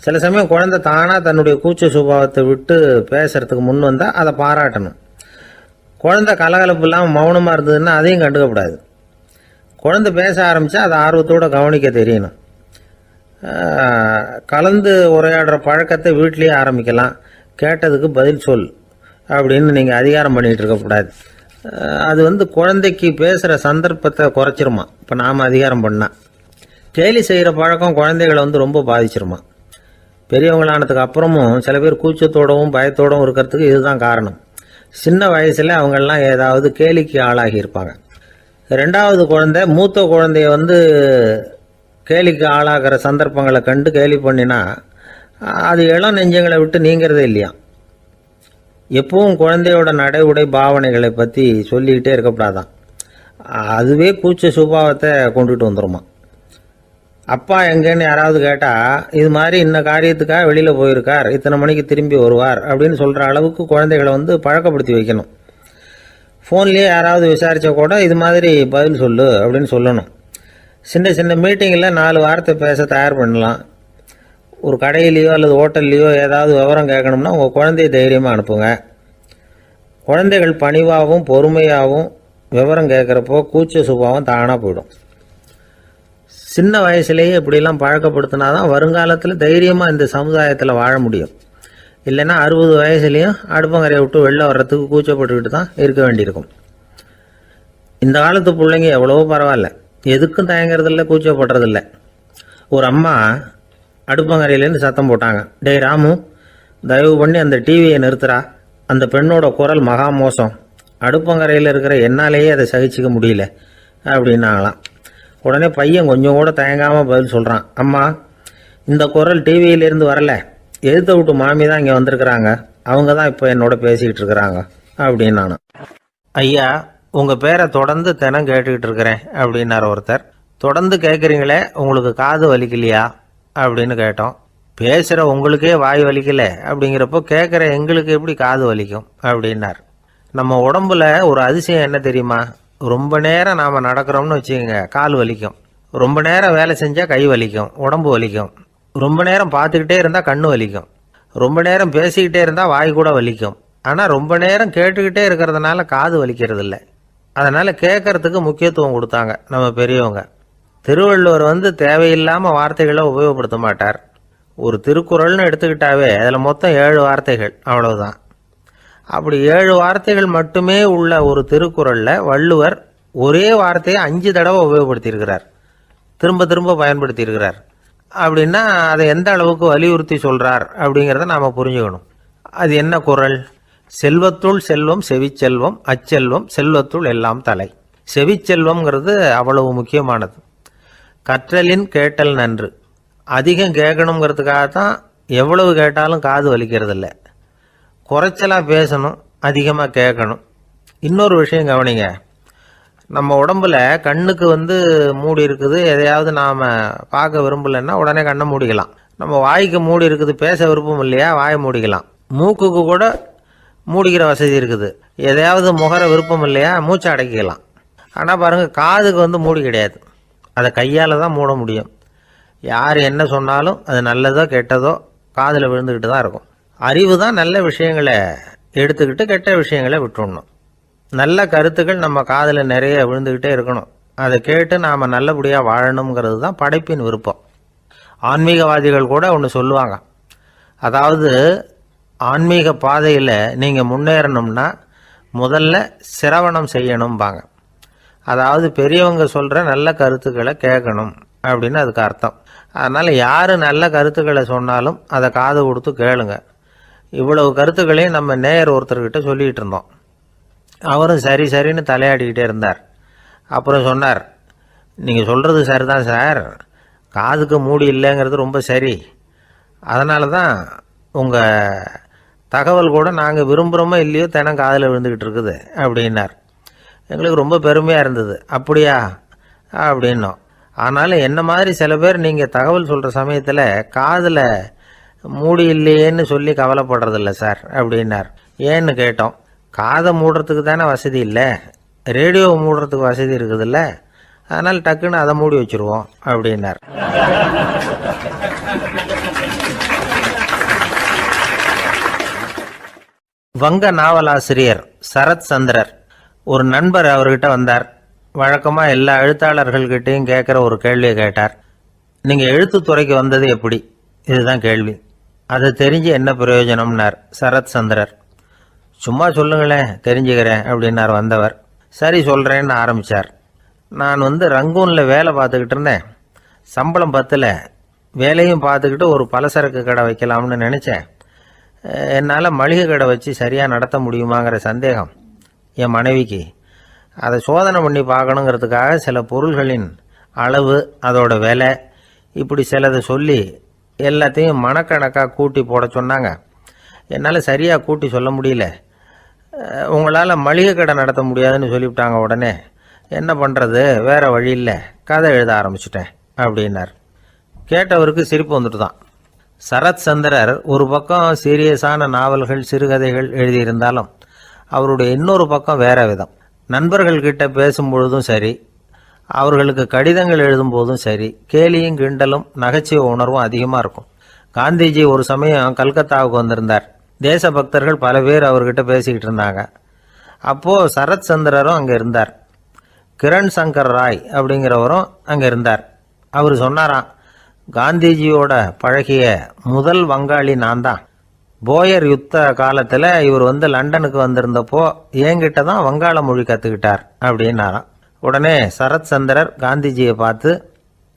சில சமயம் குழந்தை தானாக தன்னுடைய கூச்ச சுபாவத்தை விட்டு பேசுறதுக்கு முன் வந்தால் அதை பாராட்டணும். குழந்தை கலகலப்பு இல்லாமல் மௌனமாக இருந்ததுன்னா அதையும் கண்டுக்கக்கூடாது. குழந்தை பேச ஆரம்பித்தா அதை ஆர்வத்தோடு கவனிக்க தெரியணும். கலந்து உரையாடுற பழக்கத்தை வீட்லேயே ஆரம்பிக்கலாம். கேட்டதுக்கு பதில் சொல் அப்படின்னு நீங்கள் அதிகாரம் பண்ணிகிட்டு இருக்கக்கூடாது. அது குழந்தைக்கு பேசுகிற சந்தர்ப்பத்தை குறைச்சிருமா. இப்போ நாம் அதிகாரம் பண்ணால் கேலி செய்கிற பழக்கம் குழந்தைகளை ரொம்ப பாதிச்சிருமா. பெரியவங்களானதுக்கு அப்புறமும் சில பேர் கூச்சத்தோடவும் பயத்தோடவும் இருக்கிறதுக்கு இதுதான் காரணம். சின்ன வயசில் அவங்கெல்லாம் ஏதாவது கேலிக்கு ஆளாகி இருப்பாங்க. 2வது குழந்தை மூத்த குழந்தைய கேலிக்கு ஆளாகிற சந்தர்ப்பங்களை கண்டு கேலி பண்ணினா அது இளம் நெஞ்சங்களை விட்டு நீங்கிறதே இல்லையா. எப்பவும் குழந்தையோட நடை உடை பாவனைகளை பற்றி சொல்லிக்கிட்டே இருக்கக்கூடாதான். அதுவே கூச்ச சுபாவத்தை கொண்டுட்டு வந்துடுமா. அப்பா எங்கேன்னு யாராவது கேட்டால் இது மாதிரி இன்ன காரியத்துக்காக வெளியில் போயிருக்கார், இத்தனை மணிக்கு திரும்பி வருவார் அப்படின்னு சொல்கிற அளவுக்கு குழந்தைகளை பழக்கப்படுத்தி வைக்கணும். ஃபோன்லேயே யாராவது விசாரித்தா கூட இது மாதிரி பதில் சொல்லு அப்படின்னு சொல்லணும். சின்ன சின்ன மீட்டிங்கில் 4 வார்த்தை பேச தயார் பண்ணலாம். ஒரு கடையிலையோ அல்லது ஹோட்டல்லையோ ஏதாவது விவரம் கேட்கணும்னா உங்கள் குழந்தைய தைரியமாக அனுப்புங்க. குழந்தைகள் பணிவாகவும் பொறுமையாகவும் விவரம் கேட்குறப்போ கூச்ச சுபாவம் தானாக போயிடும். சின்ன வயசுலேயே இப்படிலாம் பழக்கப்படுத்தினா தான் வருங்காலத்தில் தைரியமாக இந்த சமுதாயத்தில் வாழ முடியும். இல்லைன்னா 60 வயசுலேயும் அடுப்பங்கரையை விட்டு வெளில வர்றதுக்கு கூச்சப்பட்டுக்கிட்டு தான் இருக்க வேண்டியிருக்கும். இந்த காலத்து பிள்ளைங்க எவ்வளவோ பரவாயில்ல, எதுக்கும் தயங்குறதில்ல, கூச்சப்படுறதில்ல. ஒரு அம்மா அடுப்பங்கரையிலேருந்து சத்தம் போட்டாங்க, டேய் ராமு, தயவு பண்ணி அந்த டிவியை நிறுத்துறா, அந்த பெண்ணோட குரல் மகா மோசம், அடுப்பங்கரையில் இருக்கிற என்னாலேயே அதை சகிச்சிக்க முடியல அப்படின்னாங்களாம். உடனே பையன் கொஞ்சம் கூட தயங்காமல் பதில் சொல்கிறான், அம்மா இந்த குரல் டிவியிலேருந்து வரல, எழுத்த விட்டு மாமி தான் இங்கே வந்திருக்கிறாங்க, அவங்க தான் இப்போ என்னோட பேசிக்கிட்டு இருக்கிறாங்க அப்படின்னு. நான் ஐயா உங்கள் பேரை தொடர்ந்து தினம் கேட்டுக்கிட்டு இருக்கிறேன் அப்படின்னார் ஒருத்தர். தொடர்ந்து கேட்குறீங்களே, உங்களுக்கு காது வலிக்கலையா அப்படின்னு கேட்டோம். பேசுகிற உங்களுக்கே வாய் வலிக்கலை அப்படிங்கிறப்போ கேட்குற எங்களுக்கு எப்படி காது வலிக்கும் அப்படின்னார். நம்ம உடம்புல ஒரு அதிசயம் என்ன தெரியுமா? ரொம்ப நேரம் நாம் நடக்கிறோம்னு வச்சுக்கோங்க, கால் வலிக்கும். ரொம்ப நேரம் வேலை செஞ்சால் கை வலிக்கும், உடம்பு வலிக்கும். ரொம்ப நேரம் பார்த்துக்கிட்டே இருந்தால் கண்ணு வலிக்கும். ரொம்ப நேரம் பேசிக்கிட்டே இருந்தால் வாய் கூட வலிக்கும். ஆனால் ரொம்ப நேரம் கேட்டுக்கிட்டே இருக்கிறதுனால காது வலிக்கிறது இல்லை. அதனால் கேட்கறதுக்கு முக்கியத்துவம் கொடுத்தாங்க நம்ம பெரியவங்க. திருவள்ளுவர் தேவையில்லாமல் வார்த்தைகளை உபயோகப்படுத்த மாட்டார். ஒரு திருக்குறள்னு எடுத்துக்கிட்டாவே அதில் மொத்தம் 7 வார்த்தைகள், அவ்வளவுதான். அப்படி 7 வார்த்தைகள் மட்டுமே உள்ள ஒரு திருக்குறளில் வள்ளுவர் ஒரே வார்த்தையை 5 தடவை உபயோகப்படுத்தியிருக்கிறார், திரும்ப திரும்ப பயன்படுத்தியிருக்கிறார். அப்படின்னா அதை எந்த அளவுக்கு வலியுறுத்தி சொல்கிறார் அப்படிங்கிறத நாம் புரிஞ்சுக்கணும். அது என்ன குறள்? செல்வத்துள் செல்வம் செவிச்செல்வம், அச்செல்வம் செல்வத்துள் எல்லாம் தலை. செவிச்செல்வம்ங்கிறது அவ்வளவு முக்கியமானது. கற்றலின் கேட்டல் நன்று. அதிகம் கேட்கணுங்கிறதுக்காகத்தான் எவ்வளவு கேட்டாலும் காது வலிக்கிறது இல்லை. குறைச்சலாக பேசணும், அதிகமாக கேட்கணும். இன்னொரு விஷயம் கவனிங்க, நம்ம உடம்புல கண்ணுக்கு மூடி இருக்குது, எதையாவது நாம் பார்க்க விரும்பலைன்னா உடனே கண்ணை மூடிக்கலாம். நம்ம வாய்க்கு மூடி இருக்குது, பேச விருப்பம் இல்லையா, வாயை மூடிக்கலாம். மூக்குக்கு கூட மூடிக்கிற வசதி இருக்குது, எதையாவது முகர விருப்பம் இல்லையா, மூச்சை அடக்கிக்கலாம். ஆனால் பாருங்கள், காதுக்கு மூடி கிடையாது, அதை கையால் தான் மூட முடியும். யார் என்ன சொன்னாலும் அது நல்லதோ கெட்டதோ காதில் விழுந்துக்கிட்டு தான் இருக்கும். அறிவு தான் நல்ல விஷயங்களை எடுத்துக்கிட்டு கெட்ட விஷயங்களை விட்டுடணும். நல்ல கருத்துக்கள் நம்ம காதில் நிறைய விழுந்துக்கிட்டே இருக்கணும். அதை கேட்டு நாம் நல்லபடியாக வாழணுங்கிறது தான் படைப்பின் விருப்பம். ஆன்மீகவாதிகள் கூட ஒன்று சொல்லுவாங்க, அதாவது ஆன்மீக பாதையில் நீங்கள் முன்னேறணும்னா முதல்ல சிரவணம் செய்யணும்பாங்க. அதாவது பெரியவங்க சொல்கிற நல்ல கருத்துக்களை கேட்கணும் அப்படின்னு அதுக்கு அர்த்தம். அதனால் யார் நல்ல கருத்துக்களை சொன்னாலும் அதை காது கொடுத்து கேளுங்க. இவ்வளவு கருத்துக்களையும் நம்ம நேயர் ஒருத்தர்கிட்ட சொல்லிகிட்டு இருந்தோம். அவரும் சரி சரின்னு தலையாடிக்கிட்டே இருந்தார். அப்புறம் சொன்னார், நீங்கள் சொல்கிறது சரிதான் சார், காதுக்கு மூடி இல்லைங்கிறது ரொம்ப சரி. அதனால தான் உங்கள் தகவல் கூட நாங்கள் விரும்புகிறோமோ இல்லையோ தினம் காதில் விழுந்துக்கிட்டு இருக்குது அப்படின்னார். எங்களுக்கு ரொம்ப பெருமையாக இருந்தது. அப்படியா அப்படின்னோம். ஆனாலும் என்ன மாதிரி சில பேர் நீங்கள் தகவல் சொல்கிற சமயத்தில் காதில் மூடி இல்லையேன்னு சொல்லி கவலைப்படுறதில்ல சார் அப்படின்னார். ஏன்னு கேட்டோம். காதை மூடுறதுக்கு தானே வசதி இல்லை, ரேடியோவை மூடுறதுக்கு வசதி இருக்குதுல்ல, அதனால் டக்குன்னு அதை மூடி வச்சுருவோம் அப்படின்னார். வங்க நாவலாசிரியர் சரத் சந்திரர் ஒரு நண்பர் அவர்கிட்ட வந்தார். வழக்கமாக எல்லா எழுத்தாளர்கள்கிட்டையும் கேட்குற ஒரு கேள்வியை கேட்டார். நீங்கள் எழுத்துத்துறைக்கு வந்தது எப்படி? இதுதான் கேள்வி. அதை தெரிஞ்சு என்ன பிரயோஜனம்னார் சரத் சந்திரர். சும்மா சொல்லுங்களேன், தெரிஞ்சுக்கிறேன் அப்படின்னார் வந்தவர். சரி சொல்கிறேன்னு ஆரம்பித்தார். நான் ரங்கூனில் வேலை பார்த்துக்கிட்டு இருந்தேன். சம்பளம் பத்தில், வேலையும் பார்த்துக்கிட்டு ஒரு பலசரக்கு கடை வைக்கலாம்னு நினச்சேன். என்னால் மளிகை கடை வச்சு சரியாக நடத்த முடியுமாங்கிற சந்தேகம் என் மனைவிக்கு. அதை சோதனை பண்ணி பார்க்கணுங்கிறதுக்காக சில பொருள்களின் அளவு, அதோட விலை, இப்படி சிலதை சொல்லி எல்லாத்தையும் மனக்கணக்காக கூட்டி போட சொன்னாங்க. என்னால் சரியாக கூட்டி சொல்ல முடியல. உங்களால் மளிகை கடை நடத்த முடியாதுன்னு சொல்லிவிட்டாங்க. உடனே என்ன பண்ணுறது, வேறு வழி இல்லை, கதை எழுத ஆரம்பிச்சிட்டேன் அப்படின்னார். கேட்டவருக்கு சிரிப்பு வந்துட்டு தான். சரத் சந்திரர் ஒரு பக்கம் சீரியஸான நாவல்கள், சிறுகதைகள் எழுதியிருந்தாலும் அவருடைய இன்னொரு பக்கம் வேற விதம். நண்பர்கள்கிட்ட பேசும்பொழுதும் சரி, அவர்களுக்கு கடிதங்கள் எழுதும்போதும் சரி, கேலியும் கிண்டலும் நகைச்சுவை உணர்வும் அதிகமாக இருக்கும். காந்திஜி ஒரு சமயம் கல்கத்தாவுக்கு வந்திருந்தார். தேசபக்தர்கள் பல பேர் அவர்கிட்ட பேசிக்கிட்டு இருந்தாங்க. அப்போது சரத் சந்திரரும் அங்கே இருந்தார். கிரண் சங்கர் ராய் அப்படிங்கிறவரும் அங்கே இருந்தார். அவர் சொன்னாராம், காந்திஜியோட பழகிய முதல் வங்காளி நான் தான். போயர் யுத்த காலத்தில் இவர் லண்டனுக்கு வந்திருந்தப்போ என்கிட்ட தான் வங்காள மொழி கற்றுக்கிட்டார் அப்படின்னாராம். உடனே சரத் சந்திரர் காந்திஜியை பார்த்து,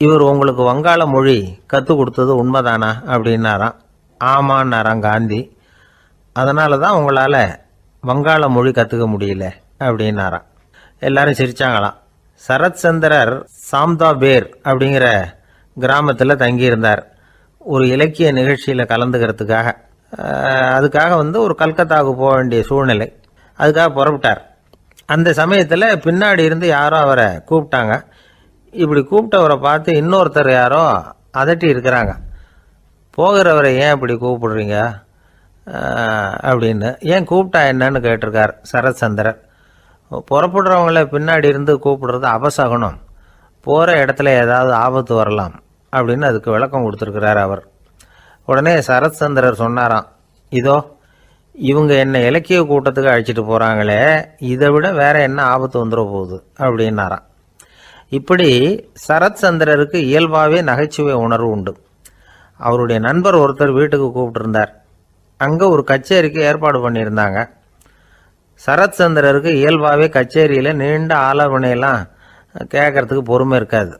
இவர் உங்களுக்கு வங்காள மொழி கற்றுக் கொடுத்தது உண்மைதானா அப்படின்னாராம். ஆமான்னாராம் காந்தி. அதனால தான் உங்களால் வங்காள மொழி கற்றுக்க முடியல அப்படின்னாராம். எல்லாரும் சிரிச்சாங்களாம். சரத் சந்திரர் சாம்தாபேர் அப்படிங்கிற கிராமத்தில் தங்கியிருந்தார் ஒரு இலக்கிய நிகழ்ச்சியில் கலந்துக்கிறதுக்காக. அதுக்காக ஒரு கல்கத்தாவுக்கு போக வேண்டிய சூழ்நிலை. அதுக்காக புறப்பட்டார். அந்த சமயத்தில் பின்னாடி இருந்து யாரோ அவரை கூப்பிட்டாங்க. இப்படி கூப்பிட்டவரை பார்த்து இன்னொருத்தர் யாரோ அதட்டி இருக்கிறாங்க. போகிறவரை ஏன் இப்படி கூப்பிடுறீங்க, அப்படின்னு. ஏன் கூப்பிட்டா என்னன்னு கேட்டிருக்கார் சரத்சந்திரர். புறப்படுறவங்கள பின்னாடி இருந்து கூப்பிடுறது அபசகுனம், போகிற இடத்துல ஏதாவது ஆபத்து வரலாம் அப்படின்னு அதுக்கு விளக்கம் கொடுத்துருக்கிறார் அவர். உடனே சரத்சந்திரர் சொன்னாராம், இதோ இவங்க என்ன இலக்கிய கூட்டத்துக்கு அழைச்சிட்டு போகிறாங்களே, இதை விட வேற என்ன ஆபத்து வந்துட போகுது அப்படின்னாராம். இப்படி சரத்சந்திரருக்கு இயல்பாகவே நகைச்சுவை உணர்வு உண்டு. அவருடைய நண்பர் ஒருத்தர் வீட்டுக்கு கூப்பிட்டுருந்தார். அங்கே ஒரு கச்சேரிக்கு ஏற்பாடு பண்ணியிருந்தாங்க. சரத்சந்திரருக்கு இயல்பாகவே கச்சேரியில் நீண்ட ஆலோசனையெல்லாம் கேட்கறதுக்கு பொறுமை இருக்காது.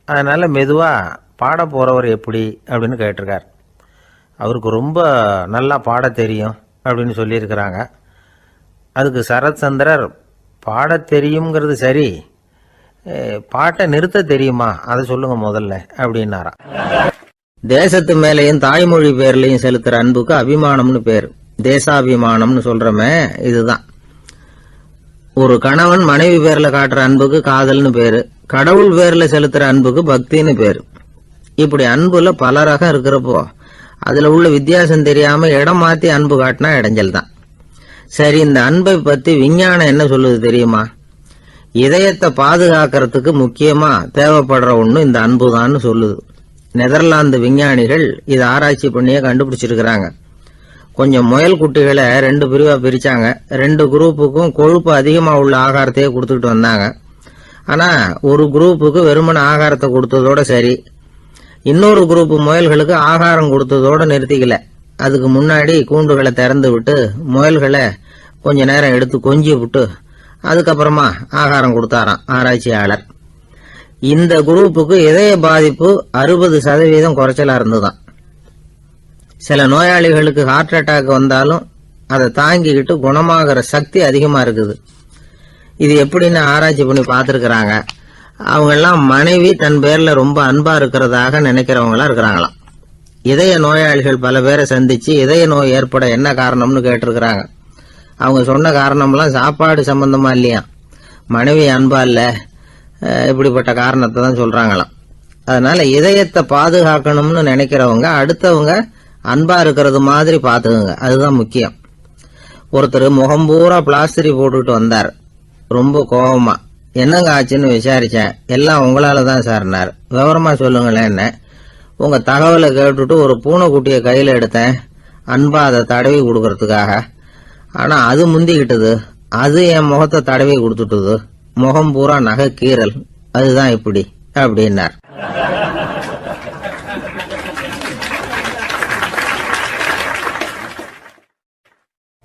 அதனால் மெதுவாக பாட போகிறவர் எப்படி அப்படின்னு கேட்டிருக்கார். அவருக்கு ரொம்ப நல்லா பாட தெரியும் அப்படின்னு சொல்லியிருக்கிறாங்க. அதுக்கு சரத்சந்திரர், பாட தெரியுங்கிறது சரி, பாட்டை நிறுத்த தெரியுமா அதை சொல்லுங்க முதல்ல அப்படின்னாராம். தேசத்து மேலேயும் தாய்மொழி பேர்லையும் செலுத்துற அன்புக்கு அபிமானம்னு பேர். தேசாபிமானம்னு சொல்றமே இதுதான். ஒரு கணவன் மனைவி பேர்ல காட்டுற அன்புக்கு காதல்னு பேரு. கடவுள் பேர்ல செலுத்துற அன்புக்கு பக்தின்னு பேரு. இப்படி அன்புல பல ரகம் இருக்கிறப்போ அதுல உள்ள வித்தியாசம் தெரியாம இடம் மாத்தி அன்பு காட்டினா இடைஞ்சல் தான். சரி, இந்த அன்பை பத்தி விஞ்ஞானம் என்ன சொல்லுது தெரியுமா? இதயத்தை பாதுகாக்கிறதுக்கு முக்கியமா தேவைப்படுற ஒண்ணு இந்த அன்பு தான் சொல்லுது. நெதர்லாந்து விஞ்ஞானிகள் இதை ஆராய்ச்சி பண்ணியே கண்டுபிடிச்சிருக்கிறாங்க. கொஞ்சம் முயல் குட்டிகளை 2 பிரிவா பிரிச்சாங்க. 2 குரூப்புக்கும் கொழுப்பு அதிகமா உள்ள ஆகாரத்தையே கொடுத்துக்கிட்டு வந்தாங்க. ஆனா ஒரு குரூப்புக்கு வெறுமன ஆகாரத்தை கொடுத்ததோட சரி, இன்னொரு குரூப் முயல்களுக்கு ஆகாரம் கொடுத்ததோட நிறுத்திக்கல. அதுக்கு முன்னாடி கூண்டுகளை திறந்து விட்டு முயல்களை கொஞ்ச நேரம் எடுத்து கொஞ்சி விட்டு அதுக்கப்புறமா ஆகாரம் கொடுத்தாராம் ஆராய்ச்சியாளர். இந்த குரூப்புக்கு இதய பாதிப்பு 60% குறைச்சலா இருந்துதான். சில நோயாளிகளுக்கு ஹார்ட் அட்டாக் வந்தாலும் அதை தாங்கிக்கிட்டு குணமாகிற சக்தி அதிகமா இருக்குது. இது எப்படின்னு ஆராய்ச்சி பண்ணி பார்த்துருக்கிறாங்க. அவங்கெல்லாம் மனைவி தன் பேர்ல ரொம்ப அன்பா இருக்கிறதாக நினைக்கிறவங்களா இருக்கிறாங்களாம். இதய நோயாளிகள் பல பேரை சந்திச்சு இதய நோய் ஏற்பட என்ன காரணம்னு கேட்டிருக்கிறாங்க. அவங்க சொன்ன காரணம்லாம் சாப்பாடு சம்பந்தமா இல்லையா, மனைவி அன்பா இல்ல, இப்படிப்பட்ட காரணத்தை தான் சொல்றாங்களாம். அதனால இதயத்தை பாதுகாக்கணும்னு நினைக்கிறவங்க அடுத்தவங்க அன்பா இருக்கிறது மாதிரி பாத்துக்குங்க, அதுதான் முக்கியம். ஒருத்தர் முகம் பூரா பிளாஸ்டரி போட்டுட்டு வந்தார். ரொம்ப கோபமா, என்னங்க ஆச்சுன்னு விசாரிச்சேன். எல்லாம் உங்களால தான் சார்னார். விவரமா சொல்லுங்களேன். என்ன, உங்க தகவலை கேட்டுட்டு ஒரு பூனைக்குட்டியை கையில எடுத்தேன், அன்பா அதை தடவி கொடுக்கறதுக்காக. ஆனா அது முந்திக்கிட்டது, அது என் முகத்தை தடவி கொடுத்துட்டுது, முகம் பூரா நகை கீறல், அதுதான் இப்படி அப்படின்னார்.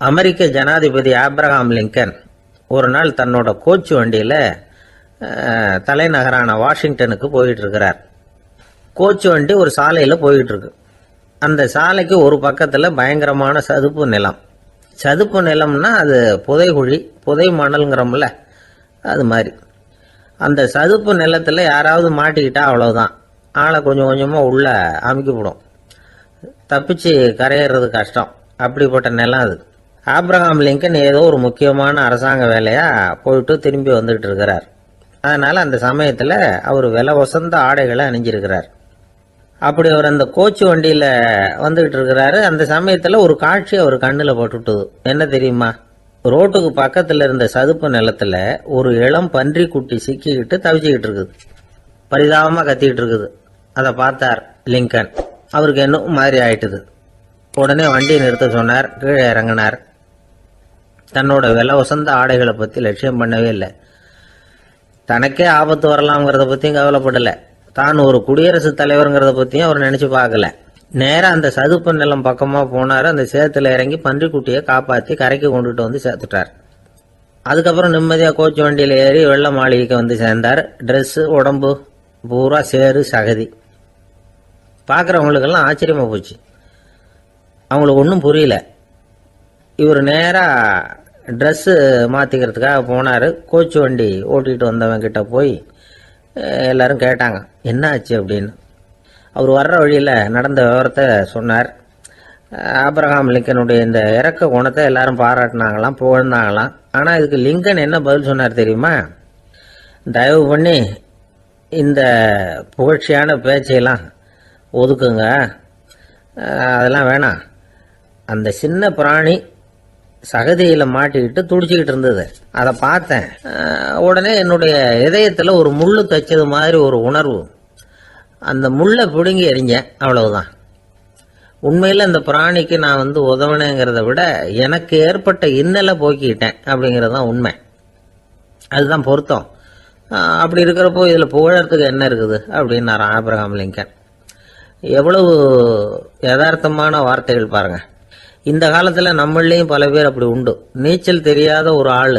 அமெரிக்க ஜனாதிபதி ஆப்ரஹாம் லிங்கன் ஒரு நாள் தன்னோட கோச்சு வண்டியில தலைநகரான வாஷிங்டனுக்கு போயிட்டு இருக்கிறார். கோச்சு வண்டி ஒரு சாலையில போயிட்டு இருக்கு. அந்த சாலைக்கு ஒரு பக்கத்துல பயங்கரமான சதுப்பு நிலம். சதுப்பு நிலம்னா அது புதைகுழி, புதை மணல்ங்கிறோம்ல, அது மாதிரி. அந்த சதுப்பு நிலத்துல யாராவது மாட்டிக்கிட்டா அவ்வளவுதான், ஆளை கொஞ்சம் கொஞ்சமா உள்ள அமுக்கிவிடும், தப்பிச்சு கரையேறது கஷ்டம். அப்படிப்பட்ட நிலம் அது. ஆப்ரஹாம் லிங்கன் ஏதோ ஒரு முக்கியமான அரசாங்க வேலையா போயிட்டு திரும்பி வந்துட்டு இருக்கிறார். அதனால அந்த சமயத்துல அவர் விலை வசந்த ஆடைகளை அணிஞ்சிருக்கிறார். அப்படி அவர் அந்த கோச்சு வண்டியில வந்துகிட்டு இருக்கிறாரு. அந்த சமயத்துல ஒரு காட்சி அவர் கண்ணுல பட்டுட்டுது. என்ன தெரியுமா? ரோட்டுக்கு பக்கத்துல இருந்த சதுப்பு நிலத்துல ஒரு இளம் பன்றி குட்டி சிக்கிக்கிட்டு தவிச்சுக்கிட்டு இருக்குது, பரிதாபமா கத்திக்கிட்டு இருக்குது. அதை பார்த்தார் லிங்கன். அவருக்கு என்ன மாதிரி ஆயிட்டுது. உடனே வண்டியை நிறுத்த சொன்னார். கீழே இறங்கினார். தன்னோட விலை வசந்த ஆடைகளை பத்தி லட்சியம் பண்ணவே இல்லை. தனக்கே ஆபத்து வரலாம்ங்கிறத பத்தியும் கவலைப்படல. தான் ஒரு குடியரசுத் தலைவருங்கிறத பத்தியும் அவர் நினைச்சு பார்க்கல. நேரா அந்த சதுப்பு நிலம் பக்கமா போனாரு. அந்த சேத்துல இறங்கி பன்றிக்குட்டியை காப்பாத்தி கரைக்கு கொண்டுட்டு வந்து சேர்த்துட்டார். அதுக்கப்புறம் நிம்மதியா கோச்சு வண்டியில ஏறி வெள்ள மாளிகைக்கு வந்து சேர்ந்தார். ட்ரெஸ், உடம்பு பூரா சேரு சகதி. பாக்குறவங்களுக்கெல்லாம் ஆச்சரியமா போச்சு. அவங்களுக்கு ஒன்றும் புரியல. இவர் நேரா ட்ரெஸ்ஸு மாத்திக்கிறதுக்காக போனாரு. கோச்சு வண்டி ஓட்டிட்டு வந்தவன் கிட்ட போய் எல்லாரும் கேட்டாங்க என்ன ஆச்சு அப்படின்னு. அவர் வர்ற வழியில நடந்த விவரத்தை சொன்னார். ஆப்ரஹாம் லிங்கனுடைய இந்த இறக்க குணத்தை எல்லாரும் பாராட்டினாங்களாம், புகழ்ந்தாங்களாம். ஆனா இதுக்கு லிங்கன் என்ன பதில் சொன்னார் தெரியுமா? தயவு பண்ணி இந்த புகழ்ச்சியான பேச்சையெல்லாம் ஒதுக்குங்க, அதெல்லாம் வேணாம். அந்த சின்ன பிராணி சகதியில் மாட்டிக்கிட்டு துடிச்சிக்கிட்டு இருந்தது. அதை பார்த்தேன். உடனே என்னுடைய இதயத்தில் ஒரு முள்ளு தைச்சது மாதிரி ஒரு உணர்வு. அந்த முள்ளை பிடுங்கி எறிஞ்சேன், அவ்வளவுதான். உண்மையில் அந்த பிராணிக்கு நான் உதவினேங்கிறத விட எனக்கு ஏற்பட்ட இன்னலை போக்கிக்கிட்டேன் அப்படிங்கிறது தான் உண்மை. அதுதான் பொருத்தம். அப்படி இருக்கிறப்போ இதில் புகழறதுக்கு என்ன இருக்குது அப்படின்னாரு ஆபிரகாம் லிங்கன். எவ்வளவு யதார்த்தமான வார்த்தைகள் பாருங்க. இந்த காலத்தில் நம்மளையும் பல பேர் அப்படி உண்டு. நீச்சல் தெரியாத ஒரு ஆள்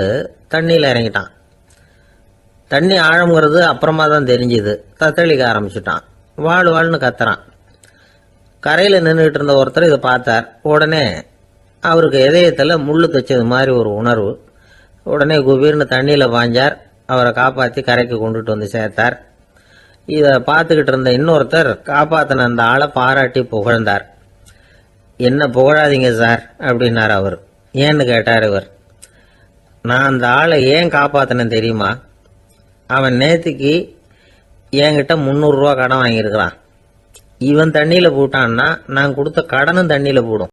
தண்ணியில் இறங்கிட்டான். தண்ணி ஆழம்ங்கிறது அப்புறமா தான் தெரிஞ்சுது. தத்தளிக்க ஆரம்பிச்சுட்டான். வாழ்னு கத்துறான். கரையில் நின்றுட்டு இருந்த ஒருத்தர் இதை பார்த்தார். உடனே அவருக்கு இதயத்தில் முள்ளு தைச்சது மாதிரி ஒரு உணர்வு. உடனே குபீர்னு தண்ணியில் பாஞ்சார். அவரை காப்பாற்றி கரைக்கு கொண்டுட்டு வந்து சேர்த்தார். இதை பார்த்துக்கிட்டு இருந்த இன்னொருத்தர் காப்பாற்றின அந்த ஆளை பாராட்டி புகழ்ந்தார். என்ன புகழாதீங்க சார் அப்படின்னார் அவர். ஏன்னு கேட்டார் இவர். நான் அந்த ஆளை ஏன் காப்பாற்றினேன் தெரியுமா? அவன் நேற்றுக்கு என்கிட்ட 300 ரூபா கடன் வாங்கியிருக்கிறான். இவன் தண்ணியில் போட்டான்னா நான் கொடுத்த கடனும் தண்ணியில் போடும்.